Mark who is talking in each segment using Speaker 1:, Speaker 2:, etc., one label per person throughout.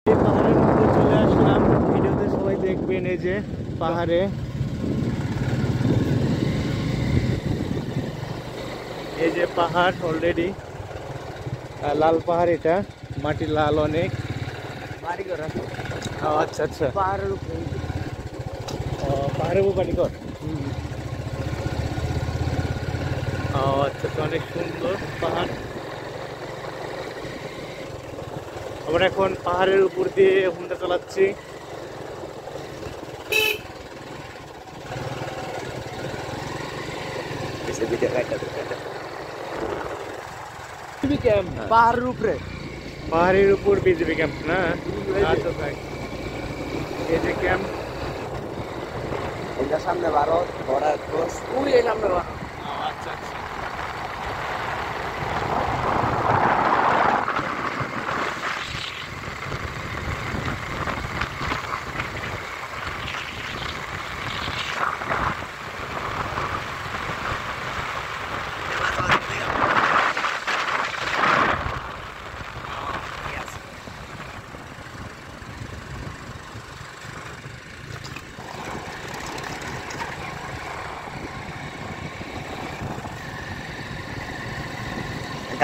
Speaker 1: এই পাহাড়ের মধ্যে চলে আসলাম, ভিডিওতে সবাই দেখবেন। এই যে পাহাড়ে, এই যে পাহাড় অলরেডি লাল পাহাড়, এটা মাটি লাল অনেক। আচ্ছা আচ্ছা,
Speaker 2: পাহাড়ের উপরে।
Speaker 1: পাহাড়ের উপর বাড়ি ঘর। আচ্ছা আচ্ছা, অনেক সুন্দর পাহাড়। আমরা এখন পাহাড়ের উপর দিয়ে হুন্ডা চালাচ্ছি।
Speaker 2: পাহাড়ের উপরে
Speaker 1: পাহাড়ের উপর বিজেপি ক্যাম্প না? আচ্ছা তাই, এই যে ক্যাম্প।
Speaker 2: এটা সামনে ভারত বর্ডার ক্রস, ওই এই সামনে ভারত।
Speaker 1: আচ্ছা আচ্ছা,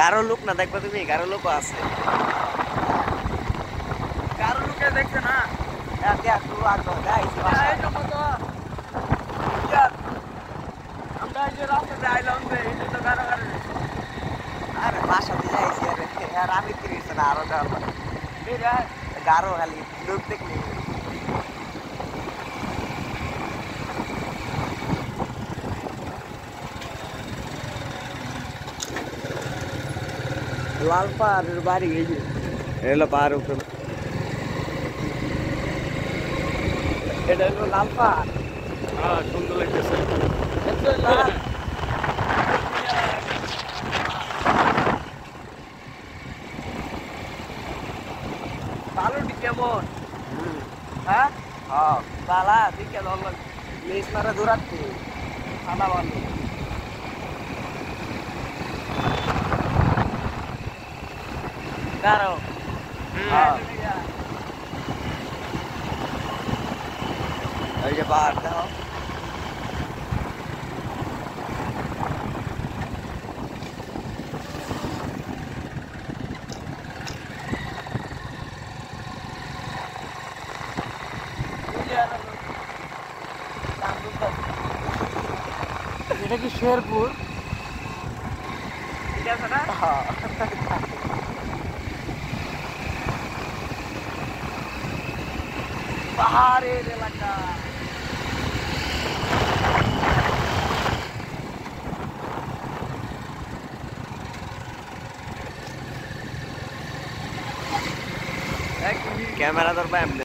Speaker 2: গারো লোক না দেখবা তুমি, গারো লোকও আছে। গারো লোকে দেখছে না, দেখো আগে গাইছে আমরা যে রাস্তাতে আইলাম যে এই তো গারো গারো। আরে বাসা দিয়ে যাইছি, আরে আর আমি তিরিশ না আরো গারো খালি লোক দেখলি। লাল পাহাড়ের বাড়ি এই যে এলো পাহাড় উপরে, এটা হলো লাল পাহাড়।
Speaker 1: সুন্দর লাগতেছে।
Speaker 2: বালুটি কেমন? হ্যাঁ হ্যাঁ বালা দিকে ধরল, লেজ মারা দৌড়াচ্ছে সাদা বালু। কারো এই যে পাহাড় দেখো,
Speaker 1: এটা কি শেরপুর?
Speaker 2: ঠিক আছে না? পাহাড়ের এলাকা। ক্যামেরা ধরবা এমনি।